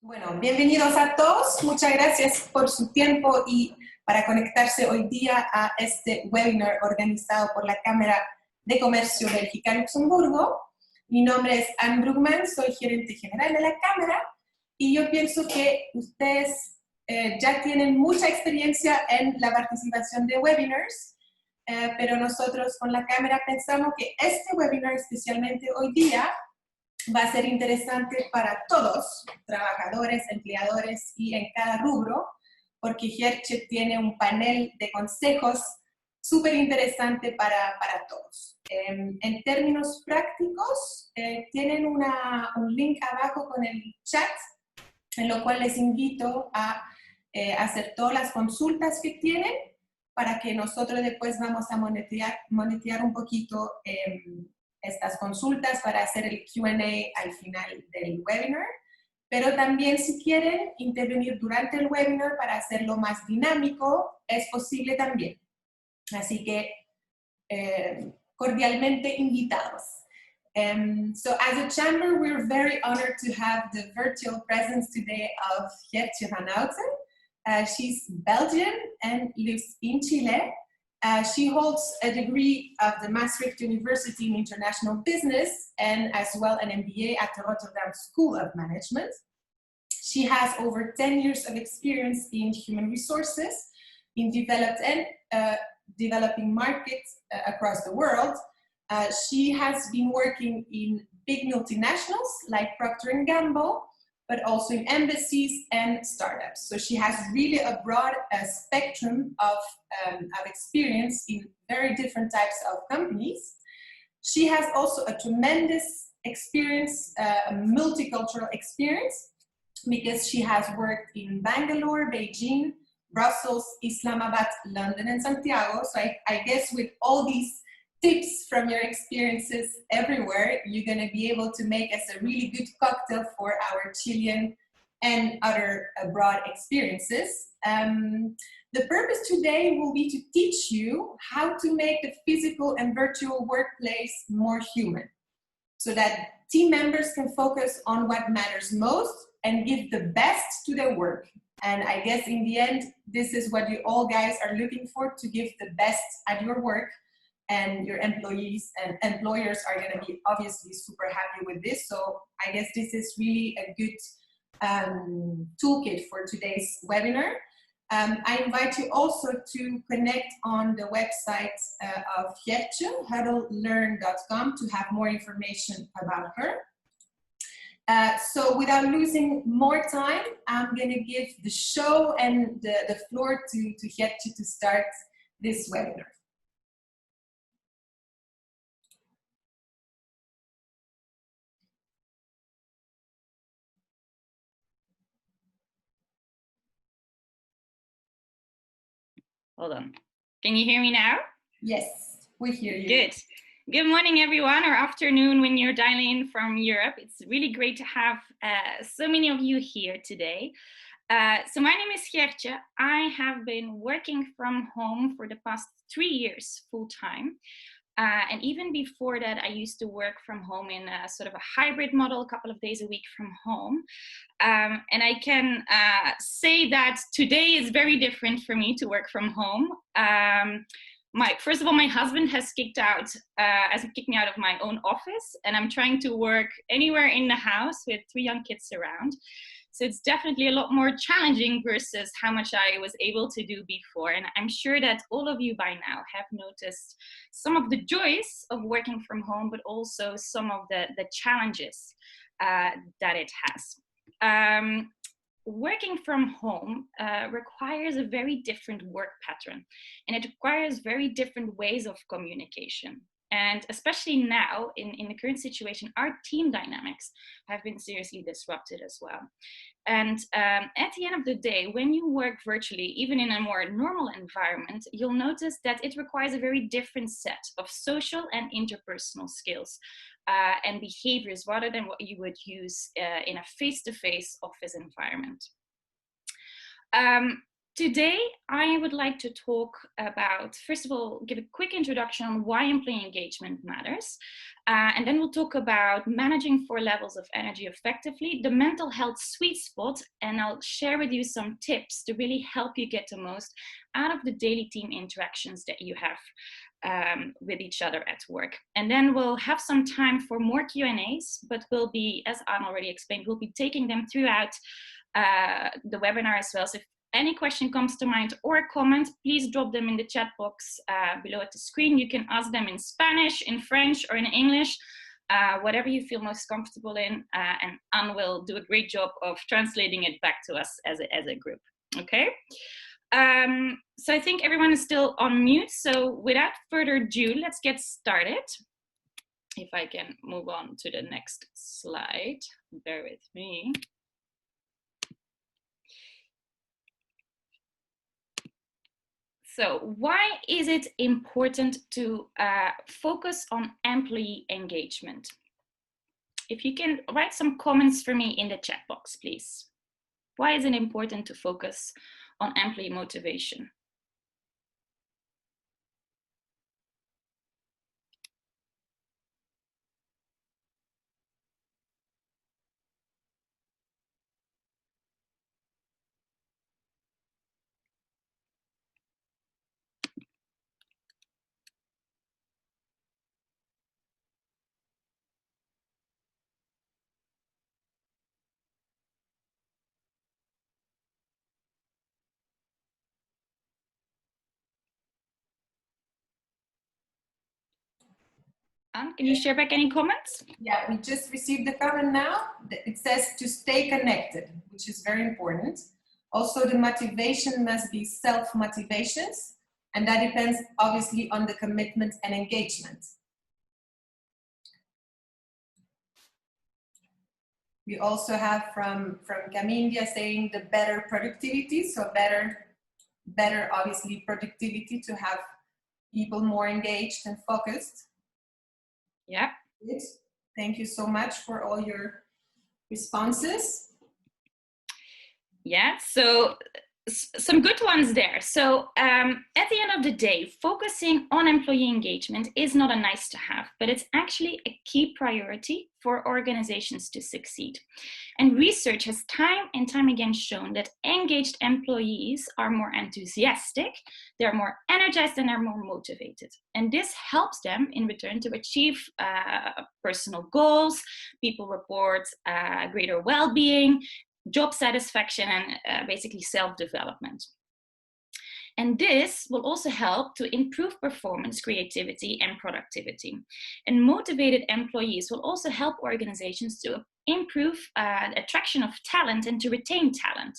Bueno, bienvenidos a todos. Muchas gracias por su tiempo y para conectarse hoy día a este webinar organizado por la Cámara de Comercio Bélgica-Luxemburgo. Mi nombre es Anne Brugman, soy gerente general de la Cámara y yo pienso que ustedes ya tienen mucha experiencia en la participación de webinars, pero nosotros con la Cámara pensamos que este webinar, especialmente hoy día, va a ser interesante para todos, trabajadores, empleadores y en cada rubro, porque Gertje tiene un panel de consejos súper interesante para todos. En términos prácticos, tienen un link abajo con el chat, en lo cual les invito a hacer todas las consultas que tienen, para que nosotros después vamos a monitorear un poquito estas consultas para hacer el Q&A al final del webinar, pero también si quieren intervenir durante el webinar para hacerlo más dinámico, es posible también. Así que cordialmente invitados. So as a chamber, we're very honored to have the virtual presence today of Gertje Vanhoutte. She's Belgian and lives in Chile. She holds a degree of the Maastricht University in International Business and as well an MBA at the Rotterdam School of Management. She has over 10 years of experience in human resources in developed and developing markets across the world. She has been working in big multinationals like Procter & Gamble, but also in embassies and startups. So she has really a broad spectrum of experience in very different types of companies. She has also a tremendous experience, multicultural experience, because she has worked in Bangalore, Beijing, Brussels, Islamabad, London, and Santiago. So I guess with all these tips from your experiences everywhere, you're going to be able to make us a really good cocktail for our Chilean and other abroad experiences. The purpose today will be to teach you how to make the physical and virtual workplace more human, so that team members can focus on what matters most and give the best to their work. And I guess in the end, this is what you all guys are looking for, to give the best at your work. And your employees and employers are going to be obviously super happy with this. So I guess this is really a good toolkit for today's webinar. I invite you also to connect on the website of Gertje, huddlelearn.com, to have more information about her. So without losing more time, I'm going to give the show and the floor to Gertje to start this webinar. Hold on. Can you hear me now? Yes, we hear you. Good. Good morning, everyone, or afternoon when you're dialing in from Europe. It's really great to have so many of you here today. So my name is Gertje. I have been working from home for the past 3 years full-time. And even before that, I used to work from home in a sort of a hybrid model, a couple of days a week from home. And I can say that today is very different for me to work from home. First of all, my husband has kicked me out of my own office, and I'm trying to work anywhere in the house with 3 young kids around. So it's definitely a lot more challenging versus how much I was able to do before. And I'm sure that all of you by now have noticed some of the joys of working from home, but also some of the challenges that it has. Working from home requires a very different work pattern, and it requires very different ways of communication. And especially now, in the current situation, our team dynamics have been seriously disrupted as well. And at the end of the day, when you work virtually, even in a more normal environment, you'll notice that it requires a very different set of social and interpersonal skills and behaviors rather than what you would use in a face-to-face office environment. Today, I would like to talk about, first of all, give a quick introduction on why employee engagement matters. And then we'll talk about managing 4 levels of energy effectively, the mental health sweet spot, and I'll share with you some tips to really help you get the most out of the daily team interactions that you have with each other at work. And then we'll have some time for more Q&As, but we'll be, as Anne already explained, we'll be taking them throughout the webinar as well. So if any question comes to mind or a comment, please drop them in the chat box below at the screen. You can ask them in Spanish, in French, or in English, whatever you feel most comfortable in, and Anne will do a great job of translating it back to us as a group, okay? So I think everyone is still on mute, so without further ado, let's get started. If I can move on to the next slide, bear with me. So why is it important to focus on employee engagement? If you can write some comments for me in the chat box, please. Why is it important to focus on employee motivation? Anne, can you share back any comments? Yeah, we just received the comment now. It says to stay connected, which is very important. Also, the motivation must be self-motivations, and that depends obviously on the commitment and engagement. We also have from Camindia saying the better productivity, so better obviously productivity to have people more engaged and focused. Yeah. Thank you so much for all your responses. Yeah, so some good ones there. So at the end of the day, focusing on employee engagement is not a nice to have, but it's actually a key priority for organizations to succeed. And research has time and time again shown that engaged employees are more enthusiastic, they're more energized, and they're more motivated. And this helps them in return to achieve personal goals. People report greater well-being, job satisfaction, and basically self-development. And this will also help to improve performance, creativity, and productivity. And motivated employees will also help organizations to improve attraction of talent and to retain talent.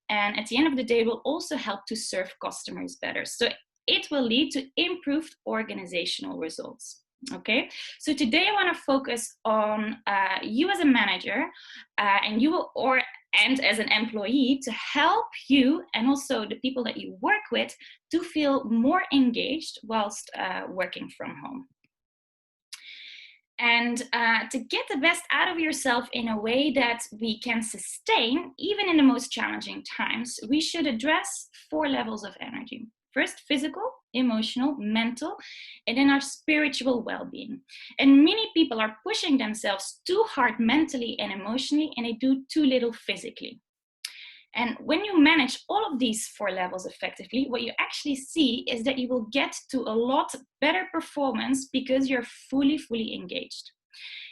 And at the end of the day, it will also help to serve customers better. So it will lead to improved organizational results. Okay, so today I want to focus on you as a manager and as an employee to help you and also the people that you work with to feel more engaged whilst working from home. And to get the best out of yourself in a way that we can sustain, even in the most challenging times, we should address 4 levels of energy. First, physical, emotional, mental, and then our spiritual well-being. And many people are pushing themselves too hard mentally and emotionally, and they do too little physically. And when you manage all of these 4 levels effectively, what you actually see is that you will get to a lot better performance because you're fully engaged.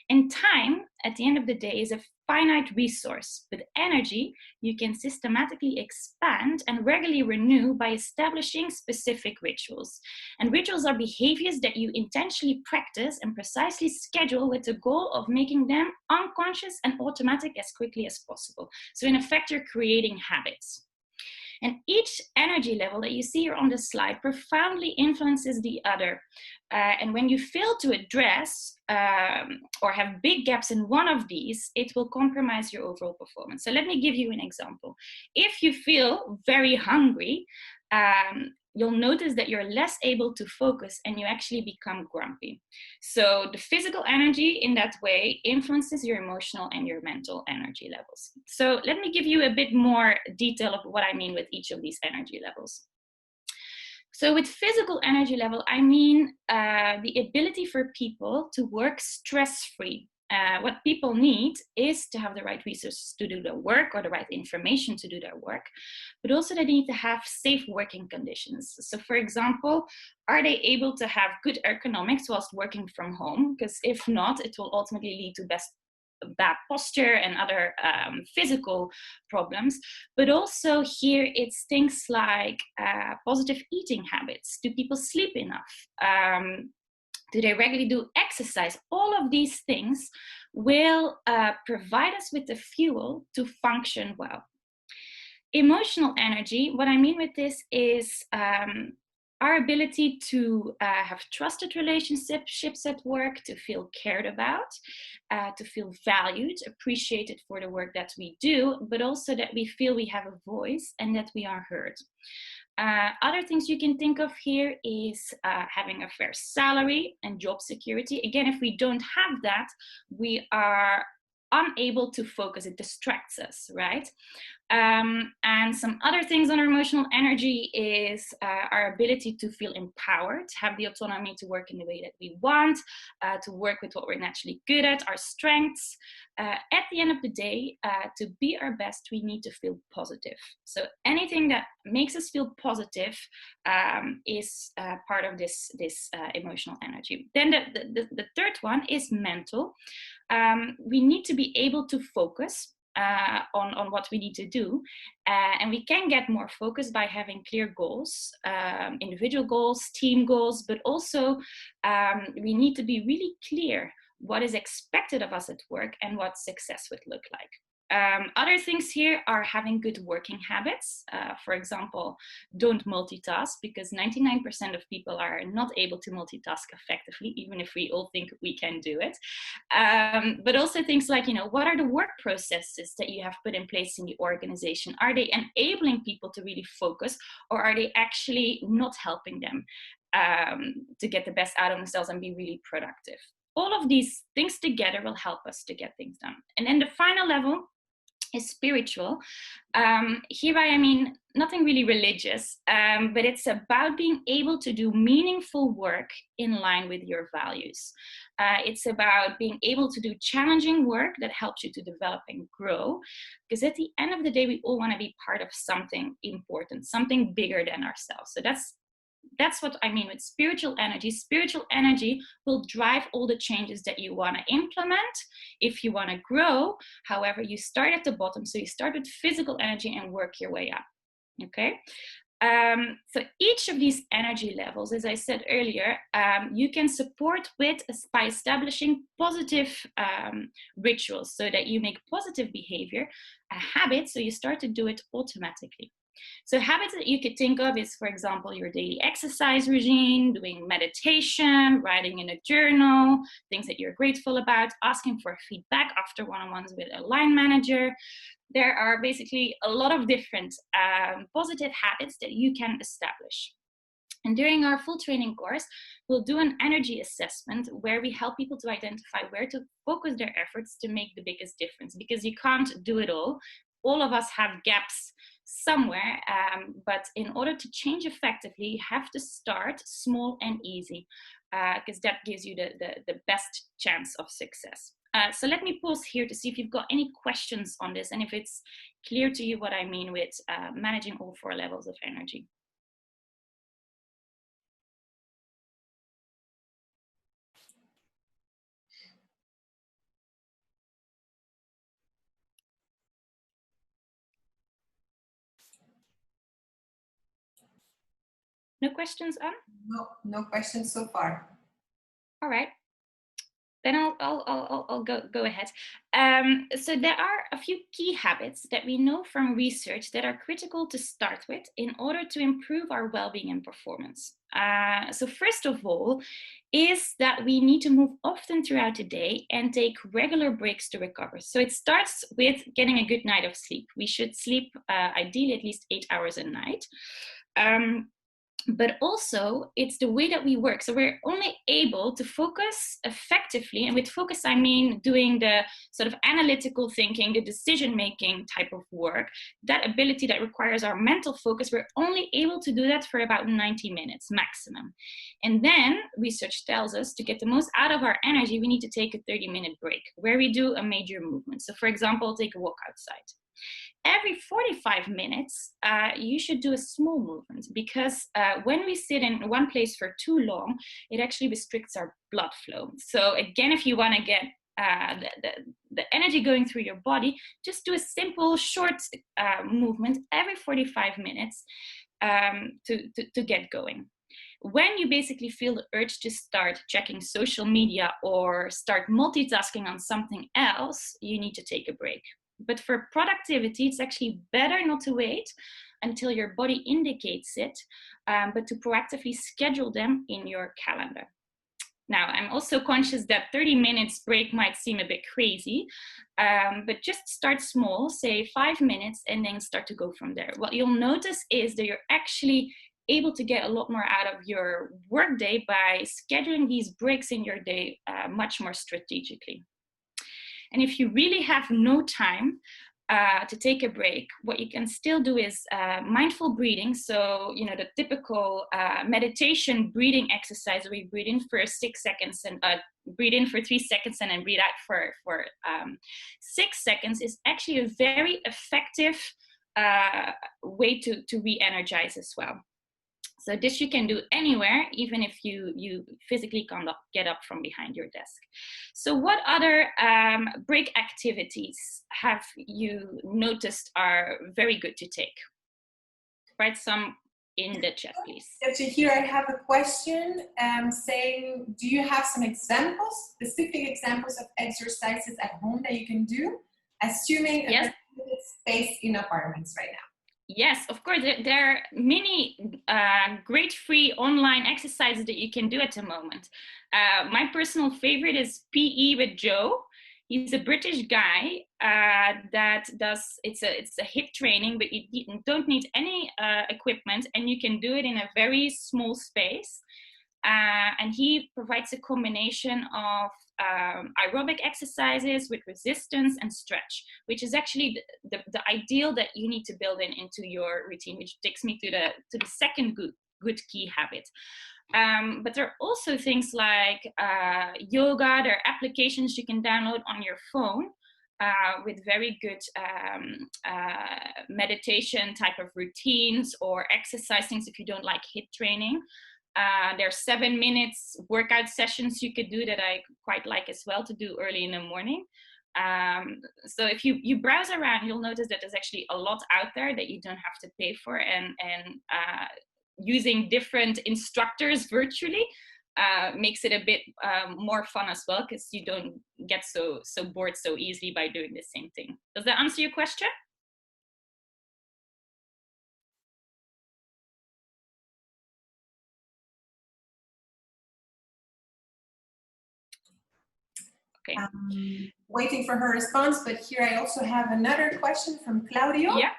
And time, at the end of the day, is a finite resource. With energy, you can systematically expand and regularly renew by establishing specific rituals. And rituals are behaviors that you intentionally practice and precisely schedule with the goal of making them unconscious and automatic as quickly as possible. So in effect, you're creating habits. And each energy level that you see here on the slide profoundly influences the other. And when you fail to address or have big gaps in one of these, it will compromise your overall performance. So let me give you an example. If you feel very hungry, you'll notice that you're less able to focus and you actually become grumpy. So the physical energy in that way influences your emotional and your mental energy levels. So let me give you a bit more detail of what I mean with each of these energy levels. So with physical energy level, I mean the ability for people to work stress-free. What people need is to have the right resources to do their work or the right information to do their work, but also they need to have safe working conditions. So for example, are they able to have good ergonomics whilst working from home? Because if not, it will ultimately lead to bad posture and other physical problems. But also here it's things like positive eating habits. Do people sleep enough? Do they regularly do exercise? All of these things will provide us with the fuel to function well. Emotional energy, what I mean with this is our ability to have trusted relationships at work, to feel cared about, to feel valued, appreciated for the work that we do, but also that we feel we have a voice and that we are heard. Other things you can think of here is having a fair salary and job security. Again, if we don't have that, we are unable to focus, it distracts us, right? And some other things on our emotional energy is our ability to feel empowered, have the autonomy to work in the way that we want, to work with what we're naturally good at, our strengths. At the end of the day, to be our best, we need to feel positive. So anything that makes us feel positive is part of this emotional energy. Then the third one is mental. We need to be able to focus on what we need to do. And we can get more focused by having clear goals, individual goals, team goals, but also we need to be really clear what is expected of us at work and what success would look like. Other things here are having good working habits. For example, don't multitask, because 99% of people are not able to multitask effectively, even if we all think we can do it. But also things like, what are the work processes that you have put in place in the organization? Are they enabling people to really focus, or are they actually not helping them to get the best out of themselves and be really productive? All of these things together will help us to get things done. And then the final level is spiritual. Here I mean nothing really religious, but it's about being able to do meaningful work in line with your values. It's about being able to do challenging work that helps you to develop and grow, because at the end of the day, we all want to be part of something important, something bigger than ourselves. So that's what I mean with spiritual energy. Spiritual energy will drive all the changes that you want to implement if you want to grow. However, you start at the bottom. So you start with physical energy and work your way up. Okay. So each of these energy levels, as I said earlier, you can support by establishing positive rituals so that you make positive behavior a habit. So you start to do it automatically. So habits that you could think of is, for example, your daily exercise regime, doing meditation, writing in a journal, things that you're grateful about, asking for feedback after one-on-ones with a line manager. There are basically a lot of different positive habits that you can establish. And during our full training course, we'll do an energy assessment where we help people to identify where to focus their efforts to make the biggest difference, because you can't do it all. All of us have gaps somewhere, but in order to change effectively, you have to start small and easy, because that gives you the best chance of success. So let me pause here to see if you've got any questions on this and if it's clear to you what I mean with managing all 4 levels of energy. No questions, Anne? No questions so far. All right. Then I'll go ahead. So there are a few key habits that we know from research that are critical to start with in order to improve our well-being and performance. So first of all is that we need to move often throughout the day and take regular breaks to recover. So it starts with getting a good night of sleep. We should sleep ideally at least 8 hours a night. but also it's the way that we work. So we're only able to focus effectively, and with focus I mean doing the sort of analytical thinking, the decision-making type of work, that ability that requires our mental focus, we're only able to do that for about 90 minutes maximum. And then research tells us to get the most out of our energy, we need to take a 30-minute break where we do a major movement. So for example, take a walk outside. Every 45 minutes, you should do a small movement, because when we sit in one place for too long, it actually restricts our blood flow. So again, if you want to get the energy going through your body, just do a simple, short movement every 45 minutes to get going. When you basically feel the urge to start checking social media or start multitasking on something else, you need to take a break. But for productivity, it's actually better not to wait until your body indicates it, but to proactively schedule them in your calendar. Now, I'm also conscious that 30 minutes break might seem a bit crazy, but just start small, say 5 minutes, and then start to go from there. What you'll notice is that you're actually able to get a lot more out of your workday by scheduling these breaks in your day much more strategically. And if you really have no time to take a break, what you can still do is mindful breathing. So, you know, the typical meditation breathing exercise where you breathe in for 6 seconds and breathe in for 3 seconds and then breathe out for 6 seconds is actually a very effective way to re-energize as well. So this you can do anywhere, even if you physically can't get up from behind your desk. So what other break activities have you noticed are very good to take? Write some in the chat, please. Gertje, here I have a question saying, do you have some examples, specific examples of exercises at home that you can do, assuming a limited space in apartments right now? Yes, of course. There are many great free online exercises that you can do at the moment. My personal favorite is PE with Joe. He's a British guy that does, it's a hip training, but you don't need any equipment, and you can do it in a very small space. And he provides a combination of aerobic exercises with resistance and stretch, which is actually the ideal that you need to build into your routine, which takes me to the second good key habit. But there are also things like yoga. There are applications you can download on your phone with very good meditation type of routines or exercise things if you don't like hip training. There are 7 minutes workout sessions you could do that I quite like as well to do early in the morning. So if you browse around, you'll notice that there's actually a lot out there that you don't have to pay for, and using different instructors virtually makes it a bit more fun as well, because you don't get so bored so easily by doing the same thing. Does that answer your question? Okay. Waiting for her response, but here I also have another question from Claudio. Yeah.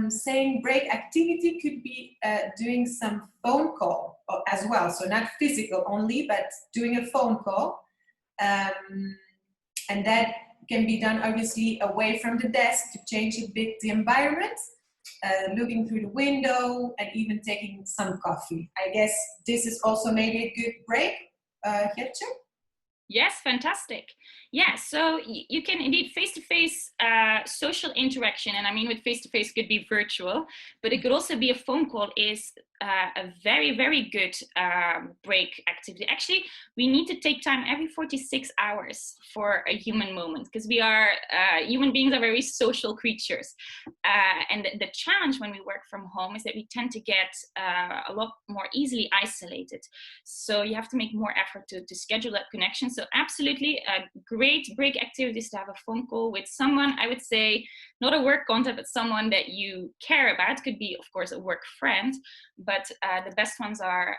Saying break activity could be doing some phone call as well. So not physical only, but doing a phone call. And that can be done obviously away from the desk to change a bit the environment, looking through the window and even taking some coffee. I guess this is also maybe a good break, Gertje? Yes, fantastic. Yeah, so you can indeed face-to-face social interaction, and I mean with face-to-face could be virtual, but it could also be a phone call, is a very, very good break activity. Actually, we need to take time every 46 hours for a human moment, because we are, human beings are very social creatures. And the challenge when we work from home is that we tend to get a lot more easily isolated. So you have to make more effort to schedule that connection. So absolutely a great break activity is to have a phone call with someone, I would say, not a work contact, but someone that you care about. Could be, of course, a work friend, but the best ones are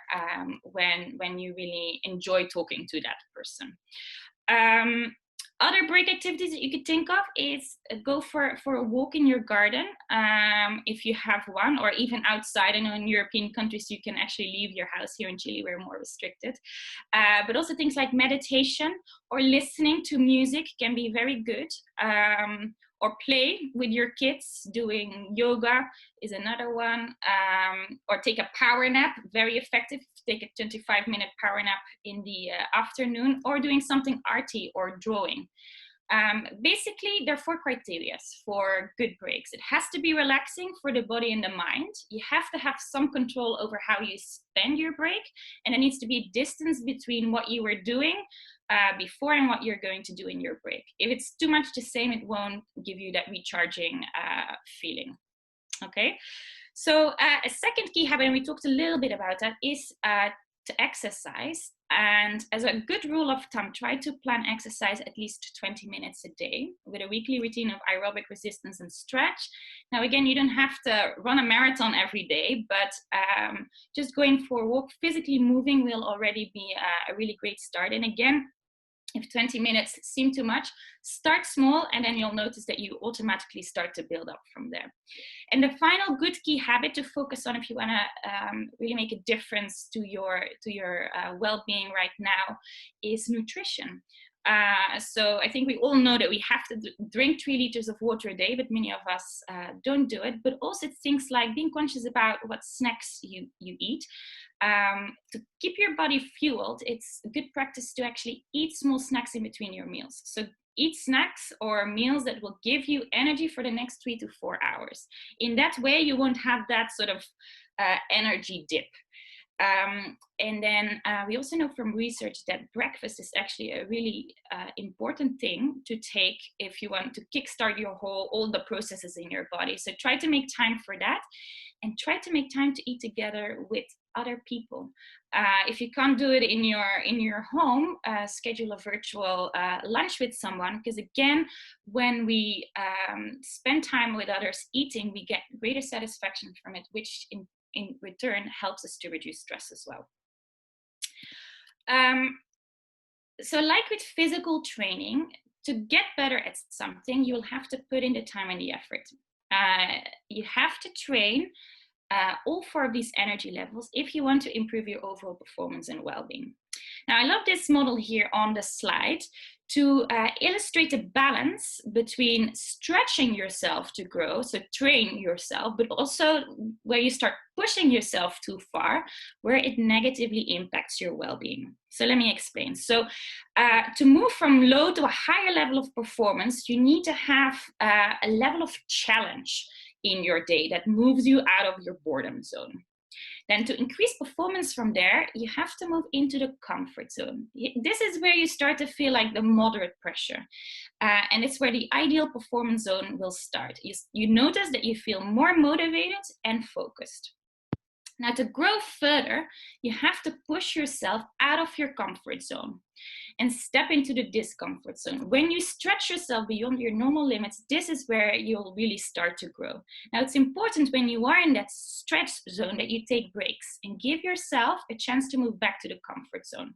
when you really enjoy talking to that person. Other break activities that you could think of is go for a walk in your garden, if you have one, or even outside. I know in European countries you can actually leave your house. Here in Chile we're more restricted. But also things like meditation or listening to music can be very good. Or play with your kids. Doing yoga is another one. Or take a power nap, very effective. Take a 25-minute power nap in the afternoon, or doing something arty or drawing. Basically, there are 4 criteria for good breaks. It has to be relaxing for the body and the mind. You have to have some control over how you spend your break, and there needs to be a distance between what you were doing before and what you're going to do in your break. If it's too much the same, it won't give you that recharging feeling. Okay, so a second key habit, and we talked a little bit about that, is to exercise. And as a good rule of thumb, try to plan exercise at least 20 minutes a day with a weekly routine of aerobic resistance and stretch. Now, again, you don't have to run a marathon every day, but just going for a walk, physically moving will already be a really great start. And again, if 20 minutes seem too much, start small, and then you'll notice that you automatically start to build up from there. And the final good key habit to focus on if you want to really make a difference to your well-being right now is nutrition. So I think we all know that we have to drink 3 liters of water a day, but many of us don't do it. But also things like being conscious about what snacks you eat. To keep your body fueled, it's a good practice to actually eat small snacks in between your meals. So eat snacks or meals that will give you energy for the next 3 to 4 hours. In that way, you won't have that sort of energy dip. And then we also know from research that breakfast is actually a really important thing to take if you want to kickstart all the processes in your body. So try to make time for that, and try to make time to eat together with other people. If you can't do it in your home, schedule a virtual lunch with someone, because again, when we spend time with others eating, we get greater satisfaction from it, which in return helps us to reduce stress as well. So like with physical training, to get better at something, you will have to put in the time and the effort. You have to train all 4 of these energy levels if you want to improve your overall performance and well-being. Now, I love this model here on the slide to illustrate the balance between stretching yourself to grow, so train yourself, but also where you start pushing yourself too far, where it negatively impacts your well-being. So let me explain. So to move from low to a higher level of performance, you need to have a level of challenge in your day that moves you out of your boredom zone. Then to increase performance from there, you have to move into the comfort zone. This is where you start to feel like the moderate pressure. And it's where the ideal performance zone will start. You notice that you feel more motivated and focused. Now, to grow further, you have to push yourself out of your comfort zone and step into the discomfort zone. When you stretch yourself beyond your normal limits, this is where you'll really start to grow. Now, it's important when you are in that stretch zone that you take breaks and give yourself a chance to move back to the comfort zone.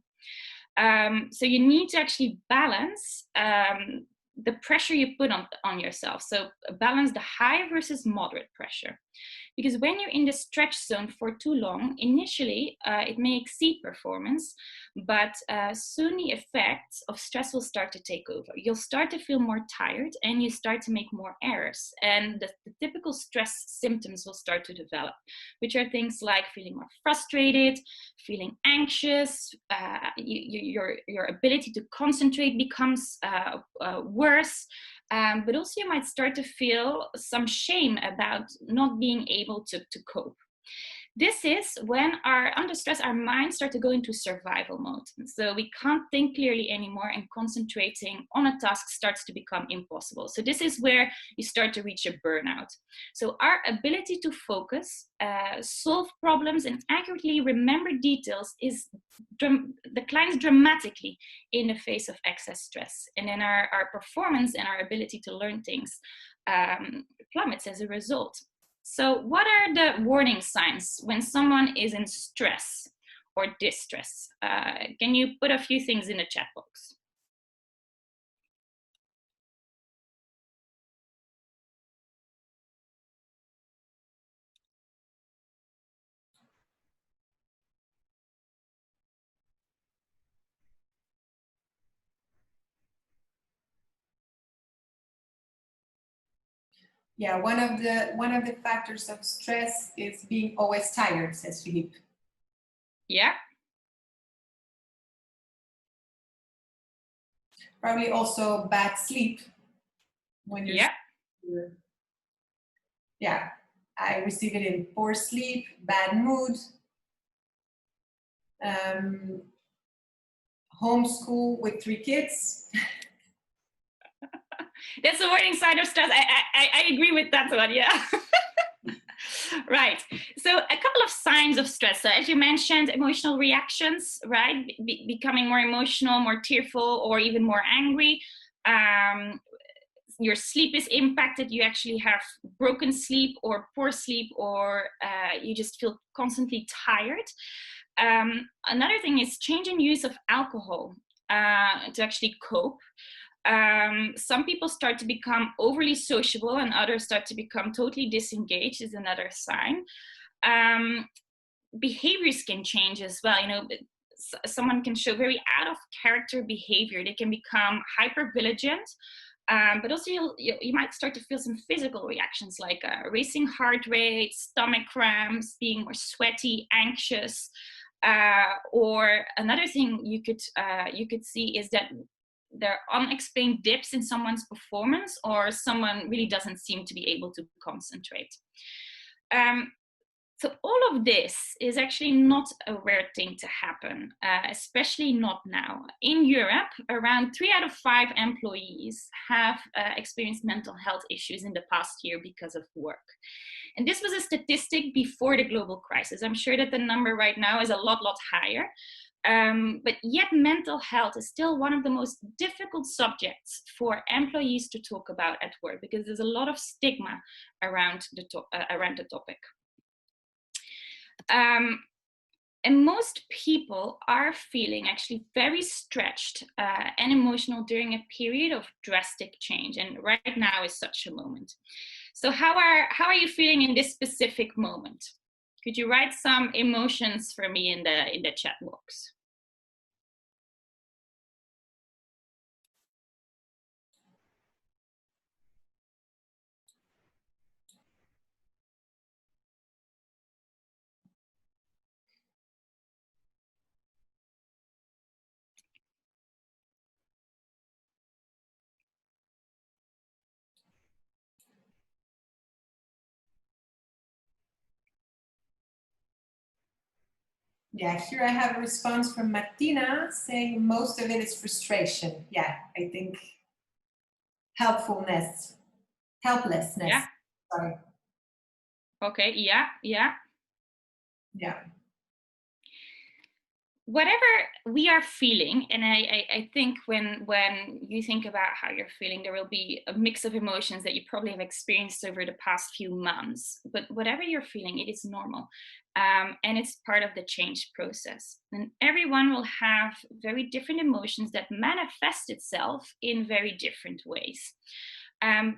So you need to actually balance the pressure you put on yourself. So balance the high versus moderate pressure. Because when you're in the stretch zone for too long, initially it may exceed performance, but soon the effects of stress will start to take over. You'll start to feel more tired and you start to make more errors. And the typical stress symptoms will start to develop, which are things like feeling more frustrated, feeling anxious, your ability to concentrate becomes worse. But also you might start to feel some shame about not being able to cope. This is when under stress, our minds start to go into survival mode. So we can't think clearly anymore, and concentrating on a task starts to become impossible. So this is where you start to reach a burnout. So our ability to focus, solve problems, and accurately remember details declines dramatically in the face of excess stress. And then our performance and our ability to learn things plummets as a result. So what are the warning signs when someone is in stress or distress? Can you put a few things in the chat box? Yeah, one of the factors of stress is being always tired, says Philippe. Yeah. Probably also bad sleep when you're. Yeah. Yeah, I receive it in poor sleep, bad mood, homeschool with 3 kids. That's the warning sign of stress. I agree with that one, yeah. Right. So a couple of signs of stress. So as you mentioned, emotional reactions, right? Becoming more emotional, more tearful, or even more angry. Your sleep is impacted. You actually have broken sleep or poor sleep, or you just feel constantly tired. Another thing is change in use of alcohol to actually cope. Some people start to become overly sociable and others start to become totally disengaged is another sign. Behaviors can change as well. You know, someone can show very out of character behavior. They can become hyper vigilant, but also you might start to feel some physical reactions like racing heart rate, stomach cramps, being more sweaty, anxious. Or another thing you could see is that there are unexplained dips in someone's performance, or someone really doesn't seem to be able to concentrate. So all of this is actually not a rare thing to happen, especially not now. In Europe, around 3 out of 5 employees have experienced mental health issues in the past year because of work. And this was a statistic before the global crisis. I'm sure that the number right now is a lot higher. But yet mental health is still one of the most difficult subjects for employees to talk about at work, because there's a lot of stigma around the topic. And most people are feeling actually very stretched and emotional during a period of drastic change. And right now is such a moment. So how are you feeling in this specific moment? Could you write some emotions for me in the chat box? Yeah, here I have a response from Martina saying most of it is frustration. Yeah, I think helplessness. Yeah. Sorry. Okay. Yeah. Yeah. Whatever we are feeling, and I think when you think about how you're feeling, there will be a mix of emotions that you probably have experienced over the past few months. But whatever you're feeling, it is normal, and it's part of the change process. And everyone will have very different emotions that manifest itself in very different ways.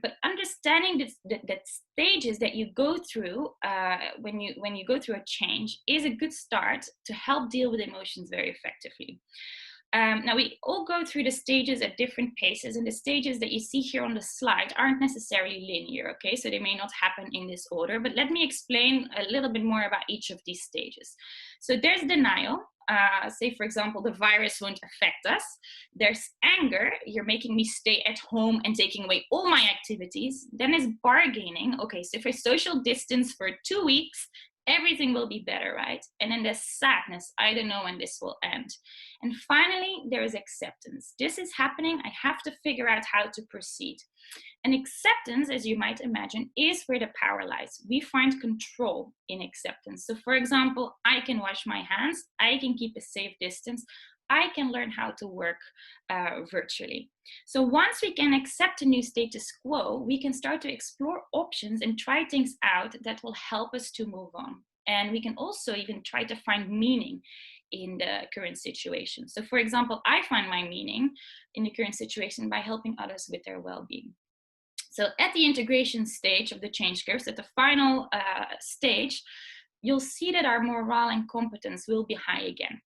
But understanding that stages that you go through when you go through a change is a good start to help deal with emotions very effectively. Now, we all go through the stages at different paces, and the stages that you see here on the slide aren't necessarily linear, okay? So they may not happen in this order, but let me explain a little bit more about each of these stages. So there's denial. Say, for example, the virus won't affect us. There's anger. You're making me stay at home and taking away all my activities. Then is bargaining. Okay, so if I social distance for 2 weeks, everything will be better, right? And then there's sadness. I don't know when this will end. And finally, there is acceptance. This is happening. I have to figure out how to proceed. And acceptance, as you might imagine, is where the power lies. We find control in acceptance. So, for example, I can wash my hands. I can keep a safe distance. I can learn how to work virtually. So once we can accept a new status quo, we can start to explore options and try things out that will help us to move on. And we can also even try to find meaning in the current situation. So for example, I find my meaning in the current situation by helping others with their well-being. So at the integration stage of the change curves, at the final stage, you'll see that our morale and competence will be high again.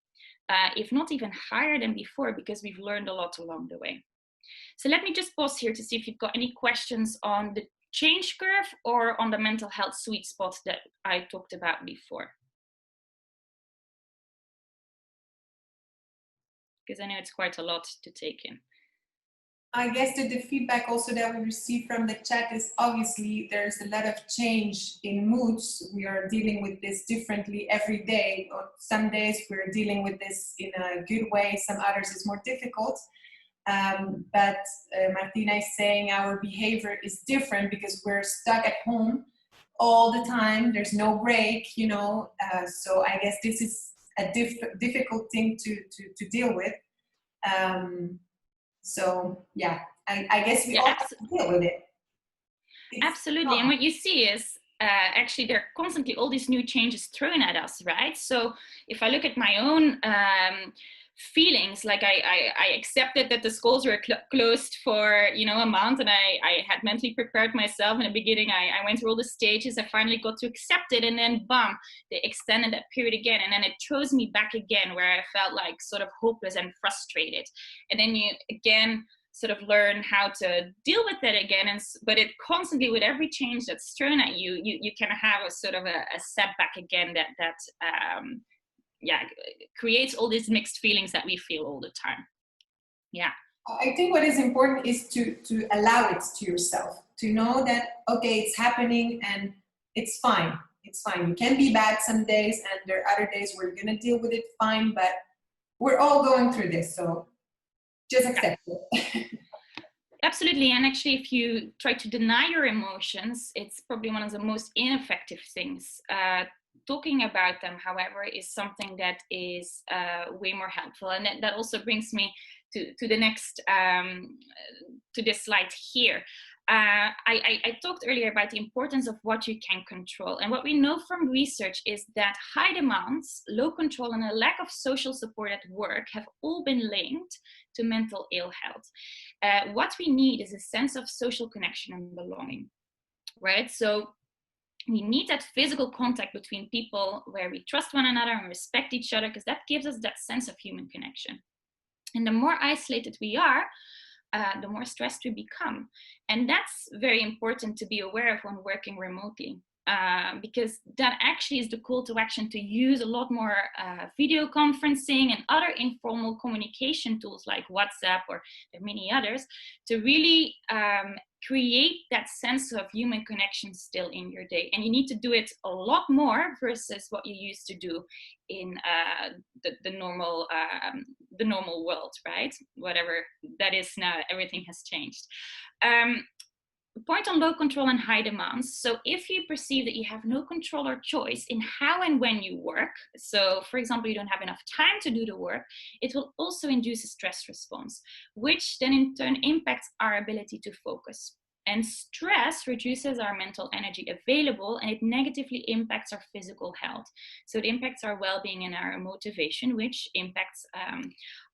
If not even higher than before, because we've learned a lot along the way. So let me just pause here to see if you've got any questions on change curve or on the mental health sweet spot that I talked about before? Because I know it's quite a lot to take in. I guess that the feedback also that we receive from the chat is obviously there's a lot of change in moods. We are dealing with this differently every day. Some days we're dealing with this in a good way, some others is more difficult. But Martina is saying our behavior is different because we're stuck at home all the time. There's no break, you know. So I guess this is a difficult thing to deal with. So yeah, I guess we all have to deal with it. Absolutely. And what you see is actually there are constantly all these new changes thrown at us, right? So if I look at my own feelings, like I accepted that the schools were closed for, you know, a month, and I had mentally prepared myself in the beginning. I went through all the stages. I finally got to accept it, and then bam, they extended that period again, and then it throws me back again where I felt like sort of hopeless and frustrated. And then you again sort of learn how to deal with it again, but it constantly, with every change that's thrown at you, you kind of have a sort of a setback again that creates all these mixed feelings that we feel all the time. Yeah, I think what is important is to allow it to yourself, to know that okay, it's happening and it's fine. It's fine. You can be bad some days, and there are other days where you're gonna deal with it fine, but we're all going through this, so just accept it. Absolutely. And actually, if you try to deny your emotions, it's probably one of the most ineffective things. Talking about them, however, is something that is way more helpful. And that also brings me to the next, to this slide here. I talked earlier about the importance of what you can control. And what we know from research is that high demands, low control, and a lack of social support at work have all been linked to mental ill health. What we need is a sense of social connection and belonging, right? So we need that physical contact between people where we trust one another and respect each other, because that gives us that sense of human connection. And the more isolated we are, the more stressed we become. And that's very important to be aware of when working remotely, because that actually is the call to action, to use a lot more video conferencing and other informal communication tools like WhatsApp, or there are many others, to really create that sense of human connection still in your day. And you need to do it a lot more versus what you used to do in the normal world, right? Whatever that is now, everything has changed. Point on low control and high demands. So if you perceive that you have no control or choice in how and when you work, so for example, you don't have enough time to do the work, it will also induce a stress response, which then in turn impacts our ability to focus. And stress reduces our mental energy available, and it negatively impacts our physical health. So it impacts our well-being and our motivation, which impacts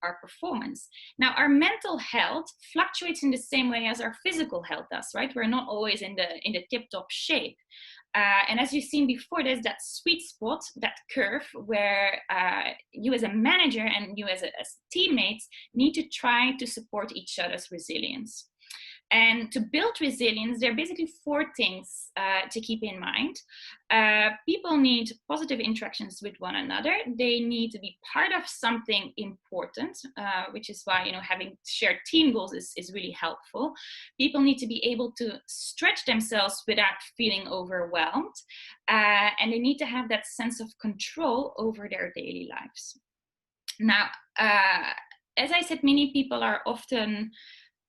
our performance. Now, our mental health fluctuates in the same way as our physical health does, right? We're not always in the tip-top shape. And as you've seen before, there's that sweet spot, that curve, where you as a manager and you as teammates need to try to support each other's resilience. And to build resilience, there are basically 4 things to keep in mind. People need positive interactions with one another. They need to be part of something important, which is why, you know, having shared team goals is really helpful. People need to be able to stretch themselves without feeling overwhelmed. And they need to have that sense of control over their daily lives. Now, as I said, many people are often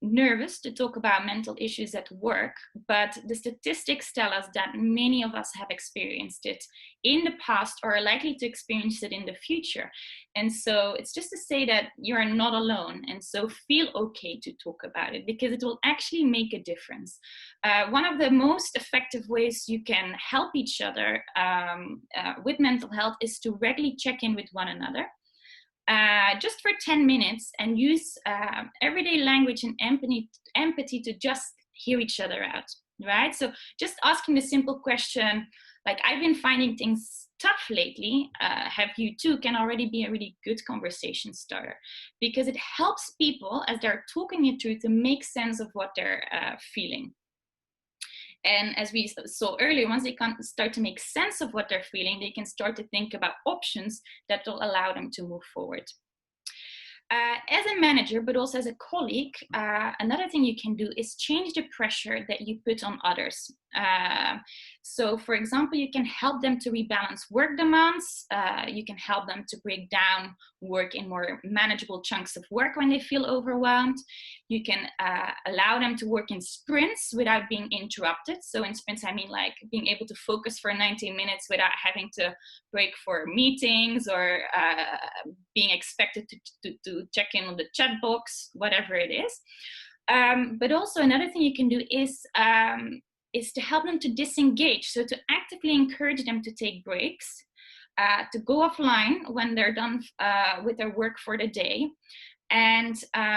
nervous to talk about mental issues at work, but the statistics tell us that many of us have experienced it in the past or are likely to experience it in the future. And so it's just to say that you're not alone, and so feel okay to talk about it, because it will actually make a difference. One of the most effective ways you can help each other with mental health is to regularly check in with one another. Just for 10 minutes, and use everyday language and empathy to just hear each other out, right? So just asking the simple question, like, I've been finding things tough lately, have you too, can already be a really good conversation starter, because it helps people as they're talking it through to make sense of what they're feeling. And as we saw earlier, once they can start to make sense of what they're feeling, they can start to think about options that will allow them to move forward. As a manager, but also as a colleague, another thing you can do is change the pressure that you put on others. So, for example, you can help them to rebalance work demands. You can help them to break down work in more manageable chunks of work when they feel overwhelmed. You can allow them to work in sprints without being interrupted. So in sprints, I mean like being able to focus for 90 minutes without having to break for meetings or being expected to check in on the chat box, whatever it is. But also another thing you can do is to help them to disengage. So to actively encourage them to take breaks, to go offline when they're done with their work for the day. And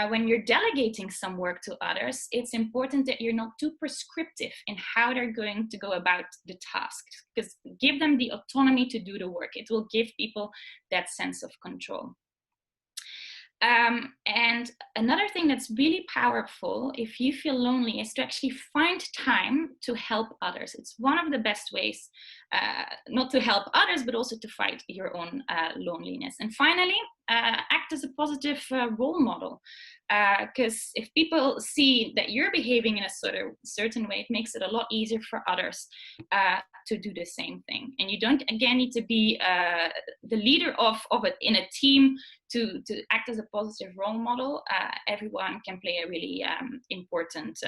when you're delegating some work to others, it's important that you're not too prescriptive in how they're going to go about the task, because give them the autonomy to do the work. It will give people that sense of control. And another thing that's really powerful if you feel lonely is to actually find time to help others. It's one of the best ways not to help others, but also to fight your own loneliness. And finally, act as a positive role model. Because if people see that you're behaving in a certain way, it makes it a lot easier for others to do the same thing. And you don't, again, need to be the leader of it in a team to act as a positive role model. Everyone can play a really important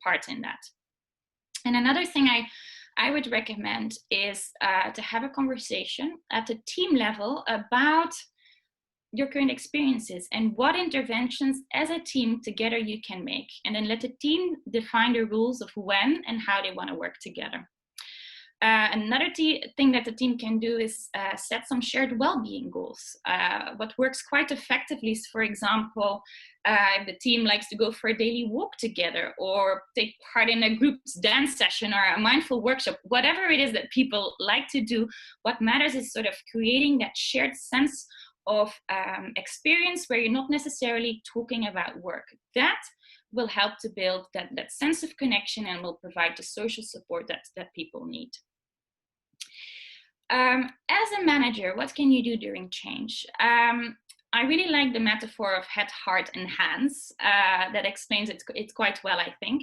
part in that. And another thing I would recommend is to have a conversation at the team level about your current experiences and what interventions as a team together you can make, and then let the team define the rules of when and how they want to work together. Another thing that the team can do is set some shared well-being goals. What works quite effectively is, for example, if the team likes to go for a daily walk together or take part in a group's dance session or a mindful workshop, whatever it is that people like to do, what matters is sort of creating that shared sense of experience where you're not necessarily talking about work. That will help to build that sense of connection and will provide the social support that people need. As a manager, what can you do during change? I really like the metaphor of head, heart, and hands. That explains it quite well, I think.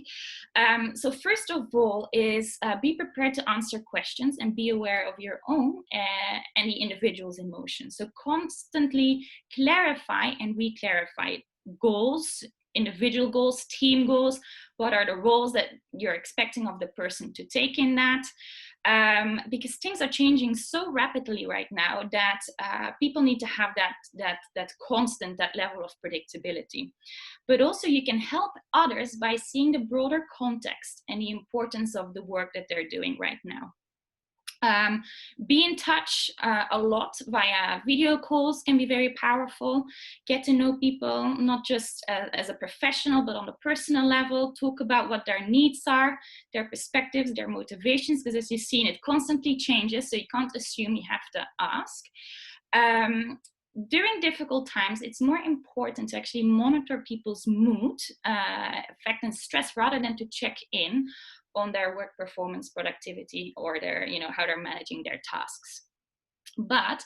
So first of all is be prepared to answer questions and be aware of your own and the individual's emotions. So constantly clarify and re-clarify goals, individual goals, team goals. What are the roles that you're expecting of the person to take in that? Because things are changing so rapidly right now that people need to have that constant, that level of predictability. But also you can help others by seeing the broader context and the importance of the work that they're doing right now. Be in touch a lot via video calls can be very powerful. Get to know people, not just as a professional, but on the personal level. Talk about what their needs are, their perspectives, their motivations, because as you've seen, it constantly changes, so you can't assume, you have to ask. During difficult times, it's more important to actually monitor people's mood, affect and stress, rather than to check in on their work performance, productivity, or their, how they're managing their tasks. But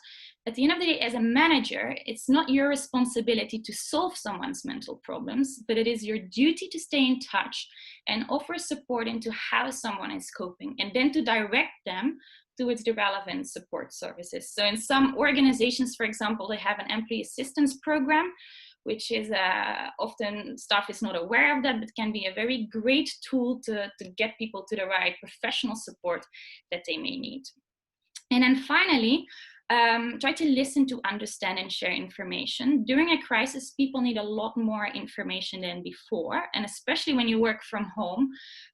at the end of the day, as a manager, it's not your responsibility to solve someone's mental problems, but it is your duty to stay in touch and offer support into how someone is coping, and then to direct them towards the relevant support services. So in some organizations, for example, they have an employee assistance program, which is often staff is not aware of that, but can be a very great tool to get people to the right professional support that they may need. And then finally, try to listen to understand and share information. During a crisis, people need a lot more information than before, and especially when you work from home,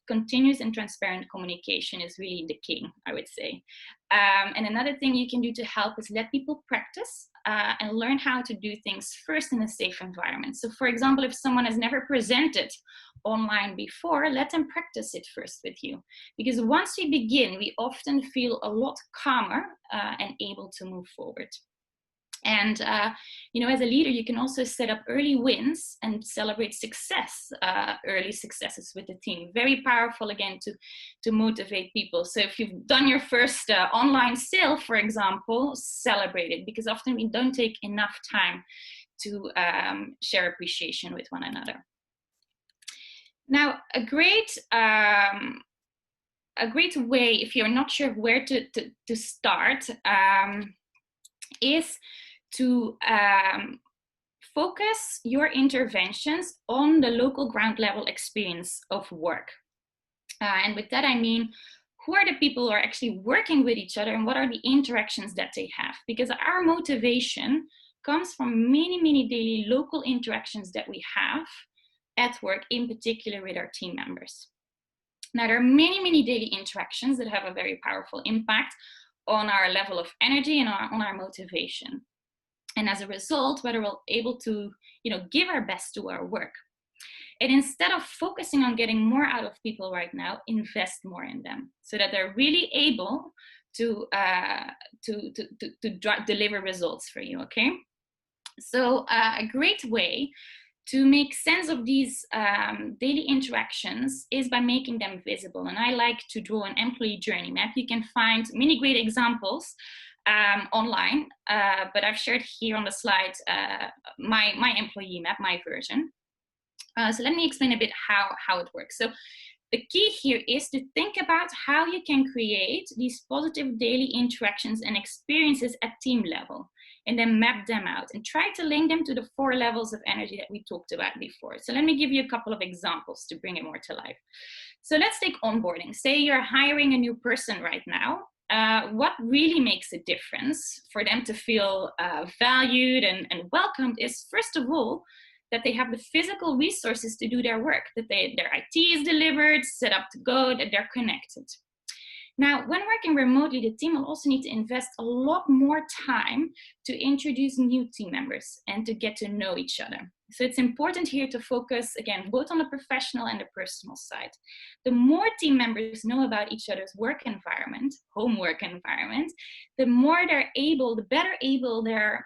continuous and transparent communication is really the king, I would say. And another thing you can do to help is let people practice and learn how to do things first in a safe environment. So for example, if someone has never presented online before, let them practice it first with you. Because once we begin, we often feel a lot calmer and able to move forward. And you know, as a leader, you can also set up early wins and celebrate success, early successes with the team. Very powerful, again, to motivate people. So if you've done your first online sale, for example, celebrate it, because often we don't take enough time to share appreciation with one another. Now, a great way, if you're not sure where to start, is to focus your interventions on the local ground level experience of work. And with that, I mean, who are the people who are actually working with each other and what are the interactions that they have? Because our motivation comes from many, many daily local interactions that we have at work, in particular with our team members. Now, there are many, many daily interactions that have a very powerful impact on our level of energy and on our motivation. And as a result, whether we're able to, you know, give our best to our work. And instead of focusing on getting more out of people right now, invest more in them so that they're really able to deliver results for you, okay? So a great way to make sense of these daily interactions is by making them visible. And I like to draw an employee journey map. You can find many great examples online, but I've shared here on the slide my employee map, my version. So let me explain a bit how it works. So the key here is to think about how you can create these positive daily interactions and experiences at team level, and then map them out and try to link them to the 4 levels of energy that we talked about before. So let me give you a couple of examples to bring it more to life. So let's take onboarding. Say you're hiring a new person right now. What really makes a difference for them to feel valued and welcomed is, first of all, that they have the physical resources to do their work, that their IT is delivered, set up to go, that they're connected. Now, when working remotely, the team will also need to invest a lot more time to introduce new team members and to get to know each other. So it's important here to focus, again, both on the professional and the personal side. The more team members know about each other's work environment, home work environment, the more they're able, the better able they're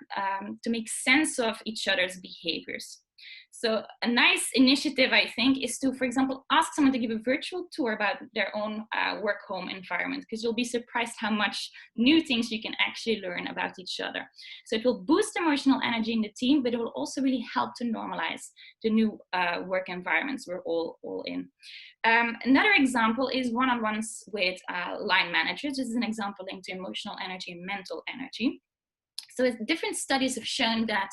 to make sense of each other's behaviors. So a nice initiative, I think, is to, for example, ask someone to give a virtual tour about their own work-home environment, because you'll be surprised how much new things you can actually learn about each other. So it will boost emotional energy in the team, but it will also really help to normalize the new work environments we're all in. Another example is one-on-ones with line managers. This is an example linked to emotional energy and mental energy. So different studies have shown that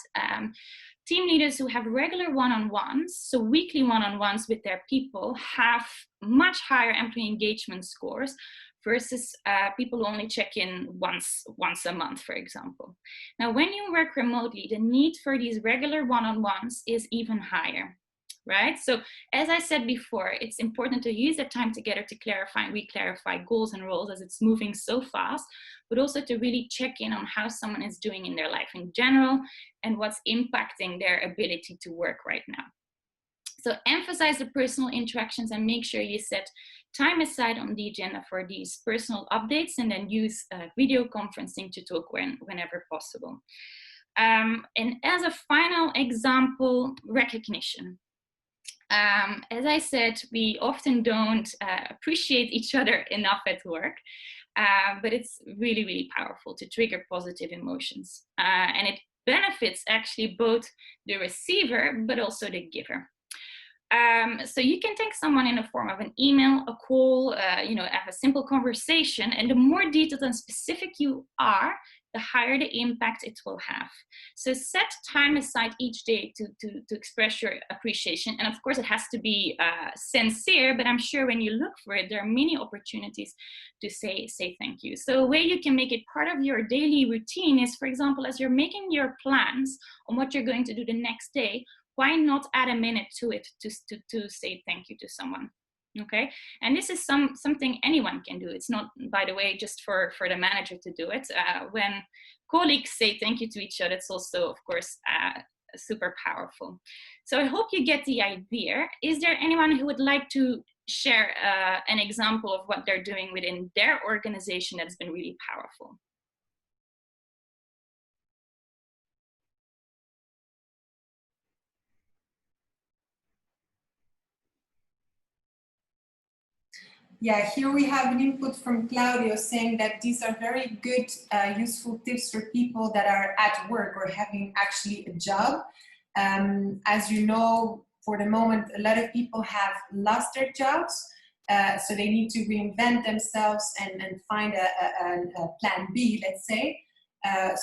team leaders who have regular one-on-ones, so weekly one-on-ones with their people, have much higher employee engagement scores versus people who only check in once a month, for example. Now, when you work remotely, the need for these regular one-on-ones is even higher, right? So as I said before, it's important to use that time together to clarify and re-clarify goals and roles as it's moving so fast, but also to really check in on how someone is doing in their life in general and what's impacting their ability to work right now. So emphasize the personal interactions and make sure you set time aside on the agenda for these personal updates, and then use video conferencing to talk whenever possible. And as a final example, recognition. As I said, we often don't appreciate each other enough at work, but it's really, really powerful to trigger positive emotions. And it benefits actually both the receiver, but also the giver. So you can thank someone in the form of an email, a call, have a simple conversation, and the more detailed and specific you are, the higher the impact it will have. So set time aside each day to express your appreciation. And of course, it has to be sincere, but I'm sure when you look for it, there are many opportunities to say thank you. So a way you can make it part of your daily routine is, for example, as you're making your plans on what you're going to do the next day, why not add a minute to it to say thank you to someone? Okay, and this is something anyone can do. It's not, by the way, just for the manager to do it. When colleagues say thank you to each other, it's also, of course, super powerful. So I hope you get the idea. Is there anyone who would like to share an example of what they're doing within their organization that's been really powerful? Yeah, here we have an input from Claudio saying that these are very good, useful tips for people that are at work or having actually a job. As you know, for the moment, a lot of people have lost their jobs, so they need to reinvent themselves and find a plan B, let's say.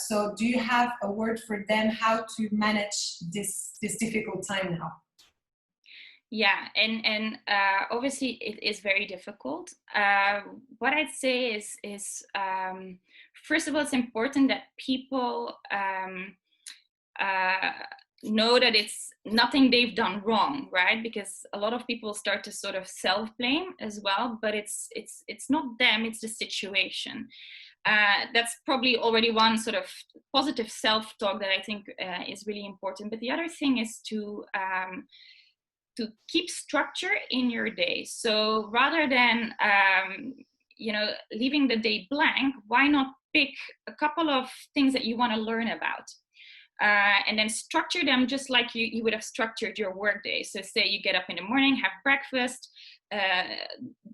So do you have a word for them how to manage this difficult time now? Yeah, and obviously it is very difficult. What I'd say is first of all, it's important that people know that it's nothing they've done wrong, right? Because a lot of people start to sort of self-blame as well, but it's not them, it's the situation. That's probably already one sort of positive self-talk that I think is really important. But the other thing is to keep structure in your day. So rather than leaving the day blank, why not pick a couple of things that you want to learn about? And then structure them just like you would have structured your work day. So say you get up in the morning, have breakfast,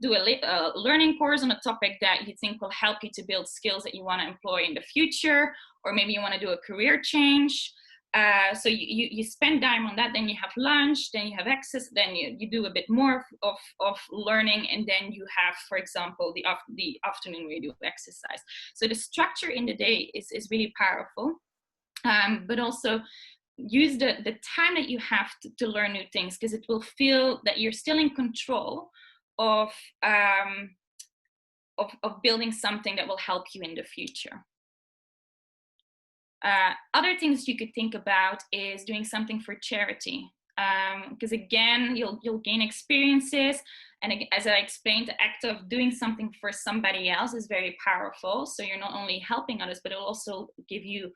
do a learning course on a topic that you think will help you to build skills that you want to employ in the future, or maybe you want to do a career change. So you spend time on that, then you have lunch, then you have access, then you do a bit more of learning, and then you have, for example, the afternoon where you do exercise. So the structure in the day is really powerful. But also use the time that you have to learn new things, because it will feel that you're still in control of building something that will help you in the future. Other things you could think about is doing something for charity, because again, you'll gain experiences, and as I explained, the act of doing something for somebody else is very powerful. So you're not only helping others, but it'll also give you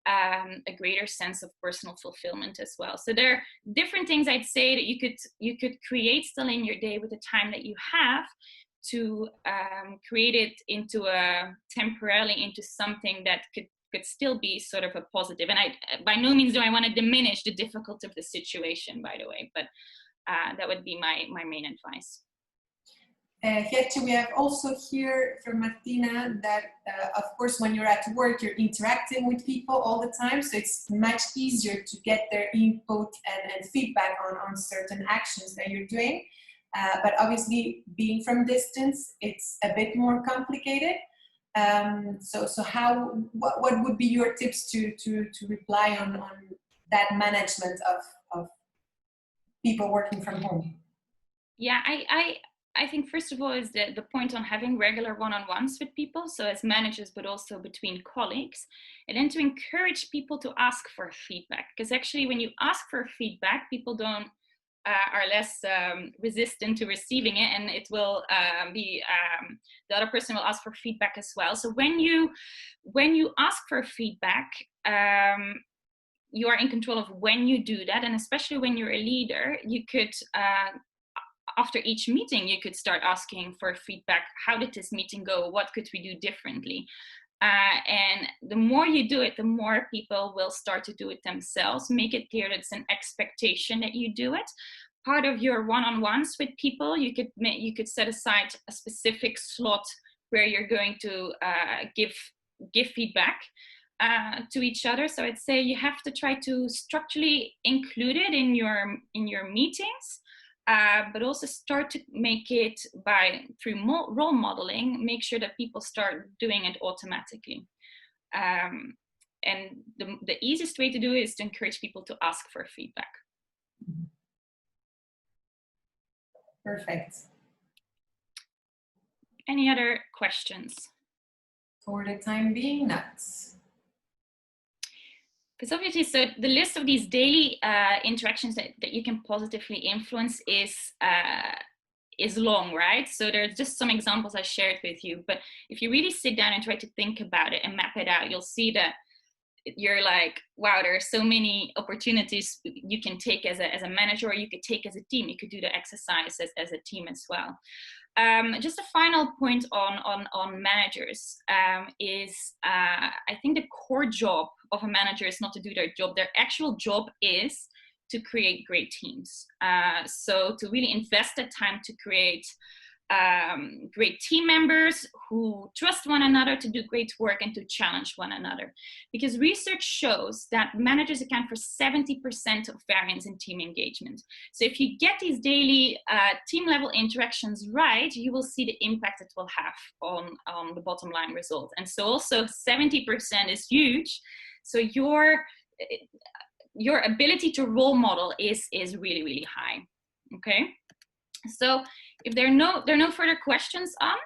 a greater sense of personal fulfillment as well. So there are different things I'd say that you could create still in your day with the time that you have to create it temporarily into something that could still be sort of a positive. And I, by no means do I want to diminish the difficulty of the situation, by the way, but that would be my main advice. Gertje, we have also here from Martina that, of course, when you're at work, you're interacting with people all the time, so it's much easier to get their input and feedback on certain actions that you're doing. But obviously, being from distance, it's a bit more complicated. So what would be your tips to reply on that management of people working from home? Yeah, I think first of all is the point on having regular one-on-ones with people, so as managers, but also between colleagues, and then to encourage people to ask for feedback, because actually when you ask for feedback, people are less resistant to receiving it, and it will be the other person will ask for feedback as well. So when you ask for feedback, you are in control of when you do that, and especially when you're a leader, you could after each meeting you could start asking for feedback. How did this meeting go? What could we do differently? And the more you do it, the more people will start to do it themselves. Make it clear that it's an expectation that you do it. Part of your one-on-ones with people, you could set aside a specific slot where you're going to give feedback to each other. So I'd say you have to try to structurally include it in your meetings. But also start to make it through role modeling, make sure that people start doing it automatically. And the easiest way to do it is to encourage people to ask for feedback. Perfect. Any other questions? For the time being, not. Because obviously, so the list of these daily interactions that you can positively influence is long, right? So there's just some examples I shared with you. But if you really sit down and try to think about it and map it out, you'll see that you're like, wow, there are so many opportunities you can take as a manager, or you could take as a team. You could do the exercise as a team as well. Just a final point on managers is I think the core job of a manager is not to do their job. Their actual job is to create great teams. So to really invest the time to create great team members who trust one another to do great work and to challenge one another. Because research shows that managers account for 70% of variance in team engagement. So if you get these daily team level interactions right, you will see the impact it will have on the bottom line result. And so also 70% is huge. So your ability to role model is really, really high. Okay. So if there are no further questions on,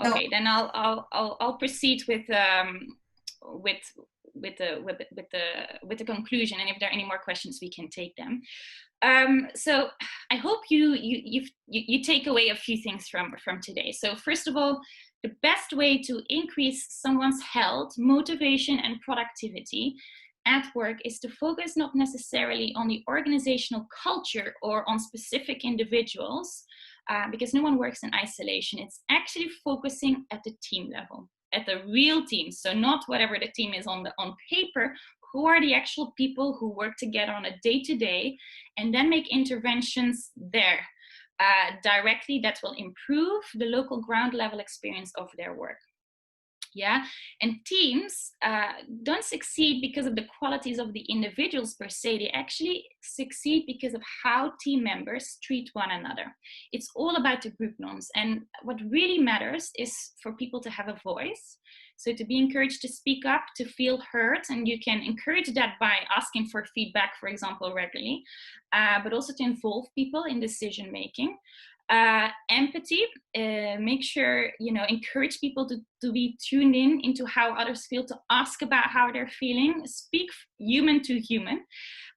okay, then I'll proceed with the conclusion, and if there are any more questions, we can take them. So I hope you take away a few things from today. So first of all, the best way to increase someone's health, motivation, and productivity at work is to focus not necessarily on the organizational culture or on specific individuals, because no one works in isolation. It's actually focusing at the team level, at the real team. So not whatever the team is on paper. Who are the actual people who work together on a day-to-day, and then make interventions there directly that will improve the local ground level experience of their work. Yeah, and teams don't succeed because of the qualities of the individuals per se. They actually succeed because of how team members treat one another. It's all about the group norms, and what really matters is for people to have a voice. So to be encouraged to speak up, to feel heard, and you can encourage that by asking for feedback, for example, regularly, but also to involve people in decision making. Empathy, make sure, encourage people to be tuned into how others feel, to ask about how they're feeling, speak human to human.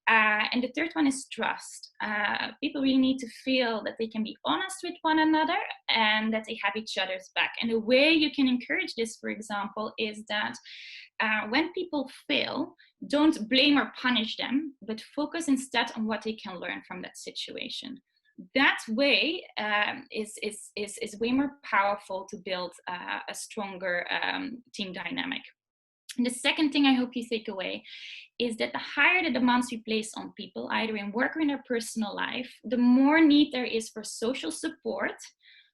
And the third one is trust. People really need to feel that they can be honest with one another and that they have each other's back. And the way you can encourage this, for example, is that when people fail, don't blame or punish them, but focus instead on what they can learn from that situation. That way is way more powerful to build a stronger team dynamic. And the second thing I hope you take away is that the higher the demands we place on people, either in work or in their personal life, the more need there is for social support,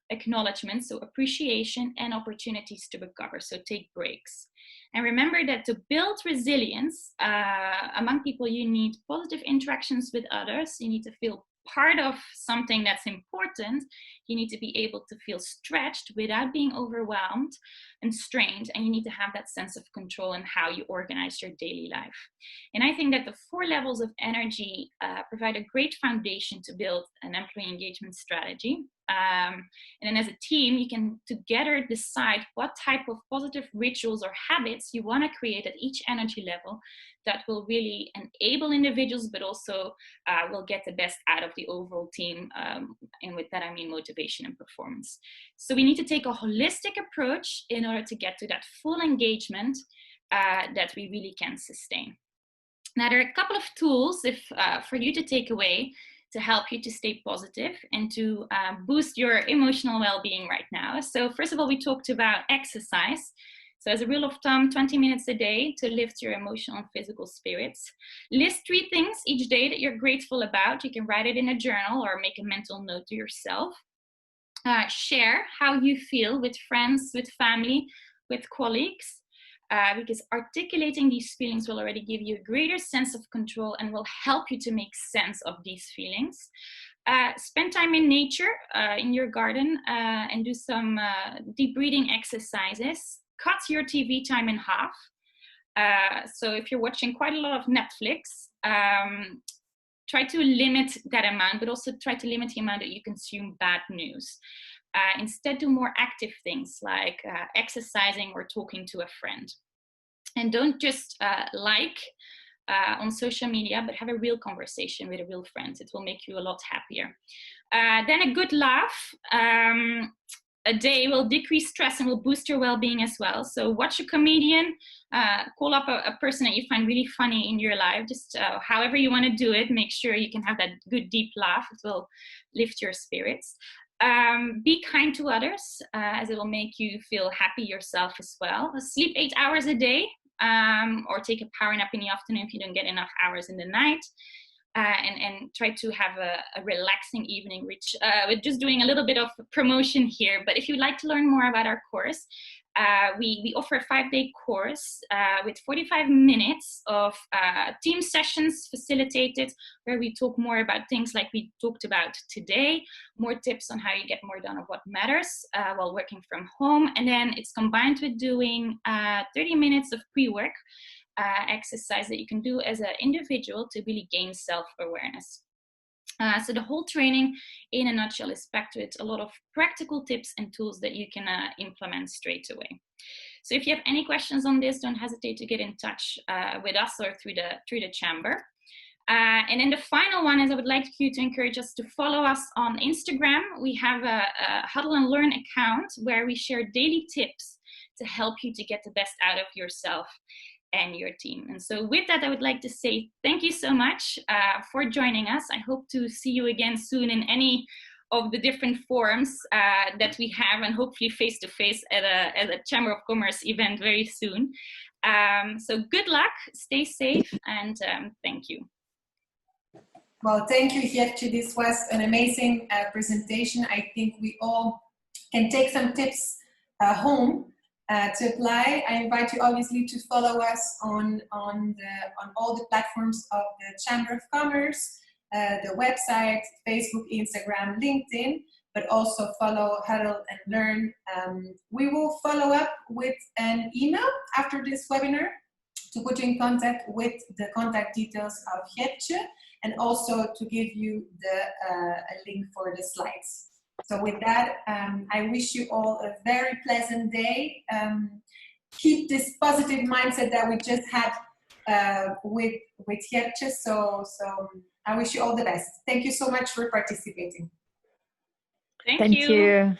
acknowledgement, so appreciation, and opportunities to recover, so take breaks. And remember that to build resilience among people, you need positive interactions with others. You need to feel part of something that's important. You need to be able to feel stretched without being overwhelmed and strained, and you need to have that sense of control in how you organize your daily life. And I think that the 4 levels of energy provide a great foundation to build an employee engagement strategy. And then as a team, you can together decide what type of positive rituals or habits you want to create at each energy level that will really enable individuals, but also will get the best out of the overall team. And with that, I mean motivation and performance. So we need to take a holistic approach in order to get to that full engagement that we really can sustain. Now, there are a couple of tools for you to take away to help you to stay positive and to boost your emotional well-being right now. So first of all, we talked about exercise. So as a rule of thumb, 20 minutes a day to lift your emotional and physical spirits. List 3 things each day that you're grateful about. You can write it in a journal or make a mental note to yourself. Share how you feel with friends, with family, with colleagues. Because articulating these feelings will already give you a greater sense of control and will help you to make sense of these feelings. Spend time in nature, in your garden, and do some deep breathing exercises. Cut your TV time in half. So if you're watching quite a lot of Netflix, try to limit that amount, but also try to limit the amount that you consume bad news. Instead, do more active things like exercising or talking to a friend. And don't just on social media, but have a real conversation with a real friend. It will make you a lot happier. Then a good laugh a day will decrease stress and will boost your well-being as well. So watch a comedian, call up a person that you find really funny in your life, just however you want to do it. Make sure you can have that good deep laugh. It will lift your spirits. Be kind to others, as it will make you feel happy yourself as well. Sleep 8 hours a day, or take a power nap in the afternoon if you don't get enough hours in the night. and try to have a relaxing evening, which we're just doing a little bit of promotion here. But if you'd like to learn more about our course, we offer a 5-day course with 45 minutes of team sessions facilitated, where we talk more about things like we talked about today, more tips on how you get more done of what matters while working from home. And then it's combined with doing 30 minutes of pre-work exercise that you can do as an individual to really gain self-awareness. So the whole training in a nutshell is packed with a lot of practical tips and tools that you can implement straight away. So if you have any questions on this, don't hesitate to get in touch with us or through the chamber. And then the final one is I would like you to encourage us to follow us on Instagram. We have a Huddle and Learn account where we share daily tips to help you to get the best out of yourself and your team. And so with that, I would like to say thank you so much for joining us. I hope to see you again soon in any of the different forums that we have, and hopefully face-to-face at a Chamber of Commerce event very soon. So good luck, stay safe, and thank you. Well, thank you, Gertje. This was an amazing presentation. I think we all can take some tips home to apply. I invite you obviously to follow us on all the platforms of the Chamber of Commerce, the website, Facebook, Instagram, LinkedIn, but also follow Huddle and Learn. We will follow up with an email after this webinar to put you in contact with the contact details of Gertje, and also to give you a link for the slides. So with that, I wish you all a very pleasant day. Keep this positive mindset that we just had with Gertje. So I wish you all the best. Thank you so much for participating. Thank you.